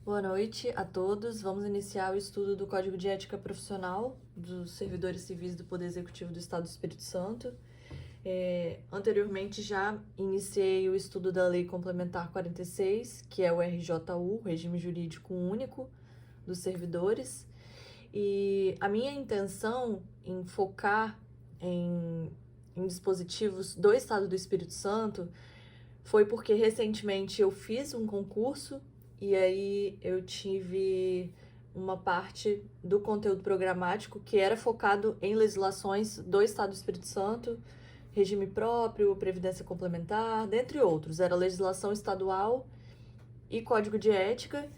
Boa noite a todos. Vamos iniciar o estudo do Código de Ética Profissional dos servidores civis do Poder Executivo do Estado do Espírito Santo. Anteriormente já iniciei o estudo da Lei Complementar 46, que é o RJU, Regime Jurídico Único dos Servidores. E a minha intenção em focar em dispositivos do Estado do Espírito Santo foi porque recentemente eu fiz um concurso e aí eu tive uma parte do conteúdo programático que era focado em legislações do Estado do Espírito Santo, regime próprio, previdência complementar, dentre outros. Era legislação estadual e código de ética,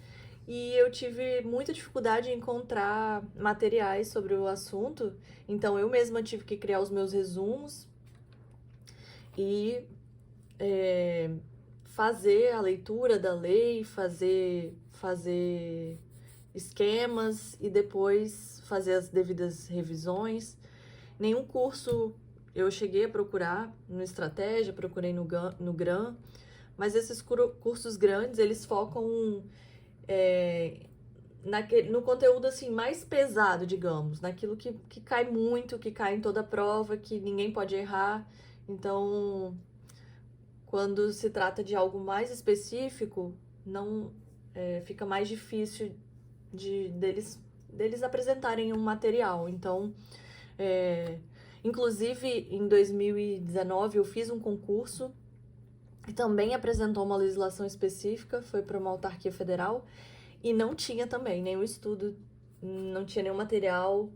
e eu tive muita dificuldade em encontrar materiais sobre o assunto, então eu mesma tive que criar os meus resumos e fazer a leitura da lei, fazer esquemas e depois fazer as devidas revisões. Nenhum curso eu cheguei a procurar no Estratégia, procurei no GRAM, mas esses cursos grandes, eles focam no conteúdo assim mais pesado, digamos, naquilo que cai muito, que cai em toda a prova, que ninguém pode errar. Então, quando se trata de algo mais específico, não fica mais difícil deles apresentarem um material. Então, inclusive, em 2019, eu fiz um concurso que também apresentou uma legislação específica, foi para uma autarquia federal, e não tinha também nenhum estudo, não tinha nenhum material.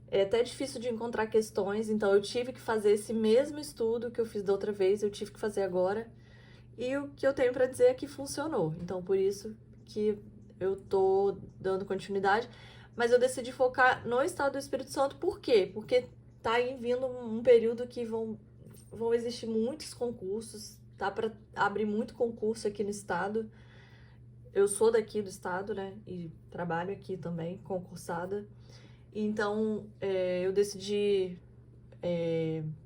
É até difícil de encontrar questões, então eu tive que fazer esse mesmo estudo que eu fiz da outra vez, eu tive que fazer agora. E o que eu tenho para dizer é que funcionou. Então, por isso que eu tô dando continuidade. Mas eu decidi focar no Estado do Espírito Santo. Por quê? Porque tá aí vindo um período que vão existir muitos concursos, tá para abrir muito concurso aqui no Estado. Eu sou daqui do Estado, né? E trabalho aqui também, concursada. Então, eu decidi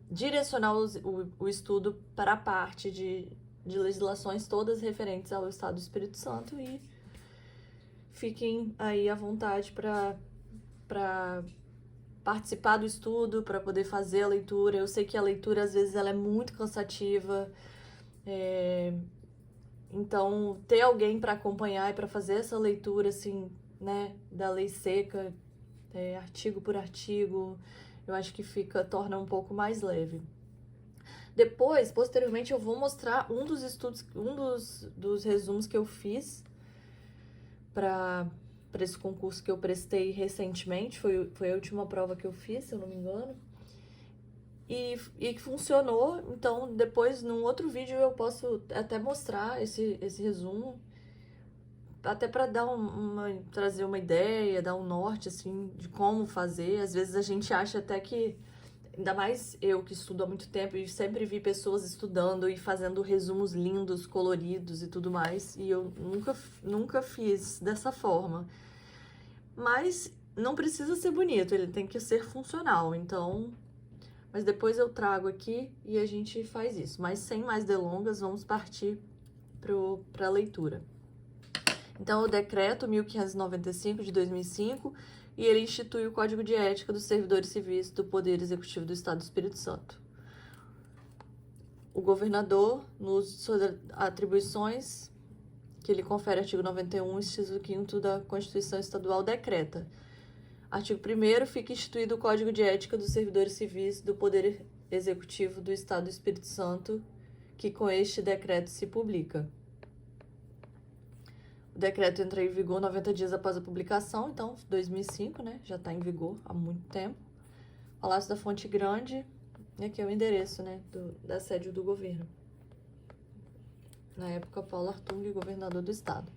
direcionar o estudo para a parte de legislações todas referentes ao Estado do Espírito Santo, e fiquem aí à vontade para participar do estudo, para poder fazer a leitura. Eu sei que a leitura, às vezes, ela é muito cansativa, então ter alguém para acompanhar e para fazer essa leitura, assim, né, da lei seca, artigo por artigo, eu acho que torna um pouco mais leve. Depois, posteriormente, eu vou mostrar um dos estudos, dos resumos que eu fiz para esse concurso que eu prestei recentemente. Foi a última prova que eu fiz, se eu não me engano. E que funcionou. Então, depois, num outro vídeo, eu posso até mostrar esse resumo, até para trazer uma ideia, dar um norte, assim, de como fazer. Às vezes a gente acha até que, ainda mais eu que estudo há muito tempo e sempre vi pessoas estudando e fazendo resumos lindos, coloridos e tudo mais, e eu nunca fiz dessa forma. Mas não precisa ser bonito, ele tem que ser funcional. Então, mas depois eu trago aqui e a gente faz isso. Mas sem mais delongas, vamos partir para a leitura. Então, o Decreto 1595 de 2005, e ele institui o Código de Ética dos Servidores Civis do Poder Executivo do Estado do Espírito Santo. O governador, nos suas atribuições que ele confere, artigo 91, inciso 5º da Constituição Estadual, decreta. Artigo 1º, fica instituído o Código de Ética dos Servidores Civis do Poder Executivo do Estado do Espírito Santo, que com este decreto se publica. O decreto entra em vigor 90 dias após a publicação, então 2005, né? Já está em vigor há muito tempo. Palácio da Fonte Grande, aqui é o endereço, né? Da sede do governo. Na época, Paulo Artung, governador do estado.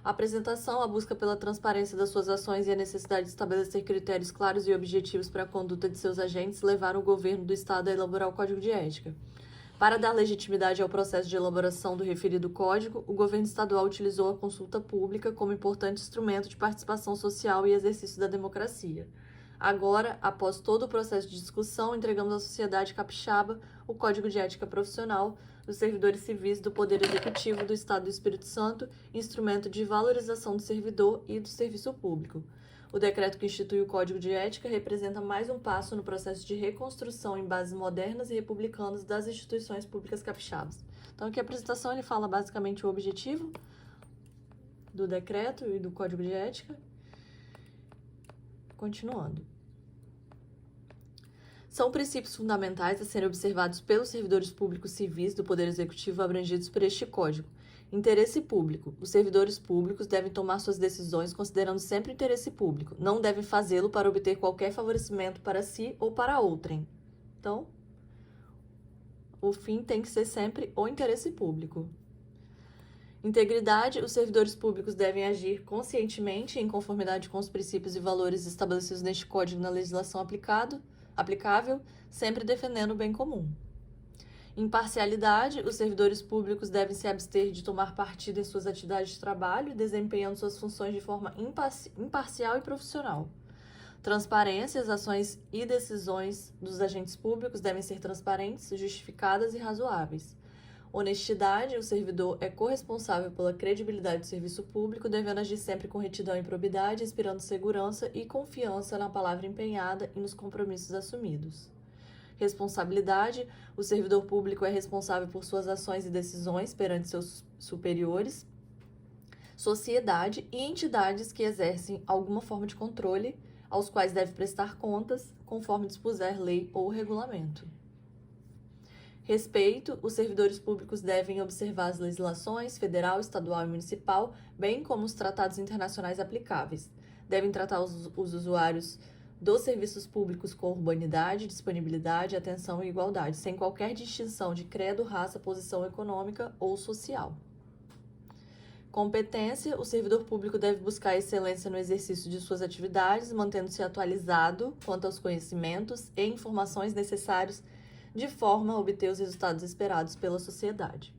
A apresentação, a busca pela transparência das suas ações e a necessidade de estabelecer critérios claros e objetivos para a conduta de seus agentes levaram o governo do estado a elaborar o Código de Ética. Para dar legitimidade ao processo de elaboração do referido código, o governo estadual utilizou a consulta pública como importante instrumento de participação social e exercício da democracia. Agora, após todo o processo de discussão, entregamos à sociedade capixaba o Código de Ética Profissional, dos servidores civis do Poder Executivo do Estado do Espírito Santo, instrumento de valorização do servidor e do serviço público. O decreto que institui o Código de Ética representa mais um passo no processo de reconstrução em bases modernas e republicanas das instituições públicas capixabas. Então, aqui a apresentação ele fala basicamente o objetivo do decreto e do Código de Ética. Continuando. São princípios fundamentais a serem observados pelos servidores públicos civis do Poder Executivo abrangidos por este Código. Interesse público. Os servidores públicos devem tomar suas decisões considerando sempre o interesse público. Não devem fazê-lo para obter qualquer favorecimento para si ou para outrem. Então, o fim tem que ser sempre o interesse público. Integridade. Os servidores públicos devem agir conscientemente em conformidade com os princípios e valores estabelecidos neste Código na legislação aplicável, sempre defendendo o bem comum. Imparcialidade. Os servidores públicos devem se abster de tomar partido em suas atividades de trabalho, desempenhando suas funções de forma imparcial e profissional. Transparência. As ações e decisões dos agentes públicos devem ser transparentes, justificadas e razoáveis. Honestidade. O servidor é corresponsável pela credibilidade do serviço público, devendo agir sempre com retidão e probidade, inspirando segurança e confiança na palavra empenhada e nos compromissos assumidos. Responsabilidade. O servidor público é responsável por suas ações e decisões perante seus superiores, sociedade e entidades que exercem alguma forma de controle, aos quais deve prestar contas, conforme dispuser lei ou regulamento. Respeito. Os servidores públicos devem observar as legislações federal, estadual e municipal, bem como os tratados internacionais aplicáveis. Devem tratar os usuários dos serviços públicos com urbanidade, disponibilidade, atenção e igualdade, sem qualquer distinção de credo, raça, posição econômica ou social. Competência. O servidor público deve buscar excelência no exercício de suas atividades, mantendo-se atualizado quanto aos conhecimentos e informações necessários de forma a obter os resultados esperados pela sociedade.